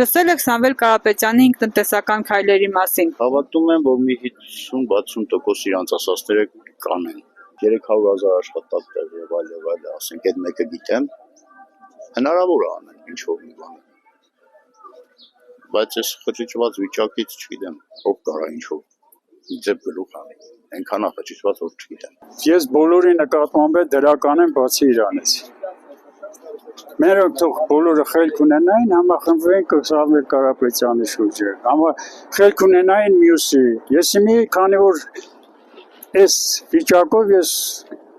Լսել եք Սամվել Կարապետյանի ինքնտնտեսական քայլերի մասին։ Հավատում եմ, որ մի 50-60% իրանց ասածները կանեն։ 300,000 աշխատատեղ եւ այլ, ասենք այդ մեկը գիտեմ, հնարավոր է անել ինչ-որ մի բան։ Բայց այս խճճված վիճակից չգիտեմ, ով կարա ինչ-որ ձև գլուխ անի, այնքան խճճված որ չգիտեմ։ Ես բոլորի նկատմամբ դրական եմ, բացի իրանից։ Մերոնք թող բոլորը խելք ունենային, համախմբվեն Սամվել Կարապետյանի շուրջը, խելք ունենային մյուսի։ Ես մի քանի որ այս վիճակով ես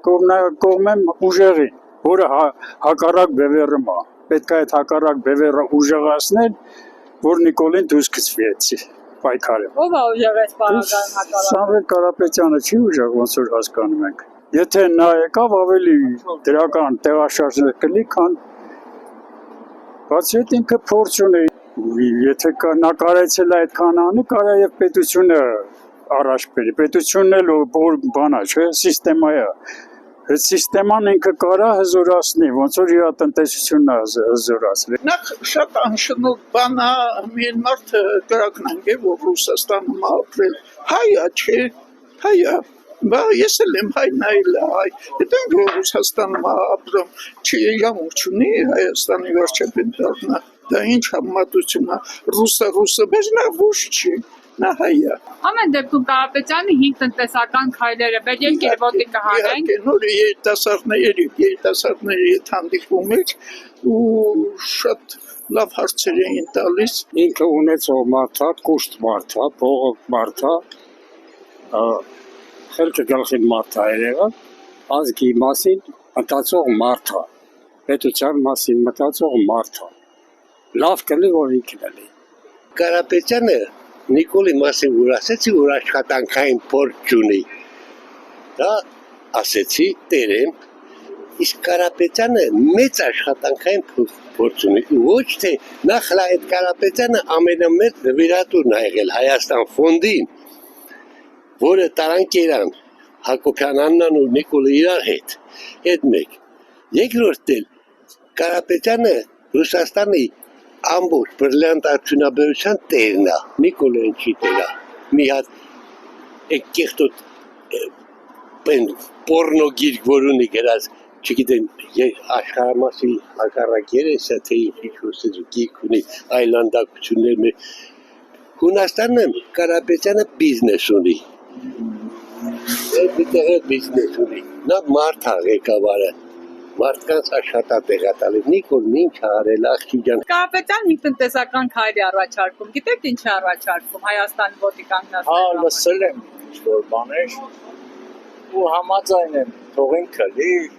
կողմեմ ուժեղին, որը հակառակ բևեռում է։ Պետք է այդ հակառակ բևեռը ուժեղացնել, որ Նիկոլին դուրս գցվի այդի պայքարը։ Ո՞վ է ուժեղես պարագայում հակառակ։ Սամվել Կարապետյանը չի ուժեղ, ոնց որ հասկանում ենք։ Եթե նա եկավ ավելի դրական տեղաշարժներ կլի, քան բացի այդ ինքը փորձ ունի, եթե նա կարեցել է այդքան անի, կարա եւ պետությունը առաջ բերի, պետությունն էլ բան է, չէ, սիստեմա է, այդ սիստեման ինքը կարա հզորացնի, ոնց որ իր տնտեսությունն է հզորացրել։ Նախ շատ անշնորհ բան է, մի մարդ կրակնանք է, որ Ռուսաստանում ապրել, հայ է, չէ, հայ է, բա ես էլ եմ հայ, նայել է հայ, հետենք որ Ռուսաստանում ապրում, չի իրավունք չունի Հայաստանի վարչապետ դառնա, դա ինչ համեմատություն է, ռուսը, բայց նա ոչ չի, նա հայ է։ Ամեն դեպքում Կարապետյանի 5 տնտեսական քայլերը մեր երկիրը ոտի կհանեն։ Նոր երիտասարդների հետ հանդիպում էր ու շատ լավ հարցեր էին տալիս։ Ինքը ունեցող մարդ է, կուշտ մարդ է, փողոք մարդ է, խելքը գլխին մարդ է եղել, ազգի մասին մտածող մարդ է, պետության մասին մտածող մարդ է։ Լավ կլի, որ ինքն էլի։ Կարապետյանը Նիկոլի մասին որ ասեցի, որ աշխատանքային փորձ ունի, դա ասեցի տերեմ, իսկ Կարապետյանը մեծ աշխատանքային փորձ ունի, ոչ թե նախ այդ Կարապետյանը ամենամեծ նվիրատուրն է եղել Հայաստան ֆոնդին, որը տարանք երան Հակոբյան Աննան ու Նիկոլը իրար հետ, այդ մեկ։ Երկրորդ էլ Կարապետյանը Ռուսաստանի ամբողջ բրիլյանտ արդյունաբերության տերն է, Նիկոլեն չի տերա, մի հատ կեղտոտ պորնո գիրք, որ ունի գրած, չգիտեն, աշխարհամասի հակառակ երեսը, թե ինչ-որ գիրք ունի, այլանդակություններ, Հունաստանում Կարապետյանը բիզնես ունի, բիզնես ունի, նա մարդ է ղեկավարը, մարդկանց աշխատատեղ է տալիս, Նիկոլն ինչ արել, աղջի ջան։ Կարապետյան ինքնտնտեսական քայլ է առաջարկում, գիտեք ինչ է առաջարկում Հայաստանի ոտի կանգնած։ Հա, լսել եմ ինչ-որ բաներ ու համաձայն եմ, թող ինքը լի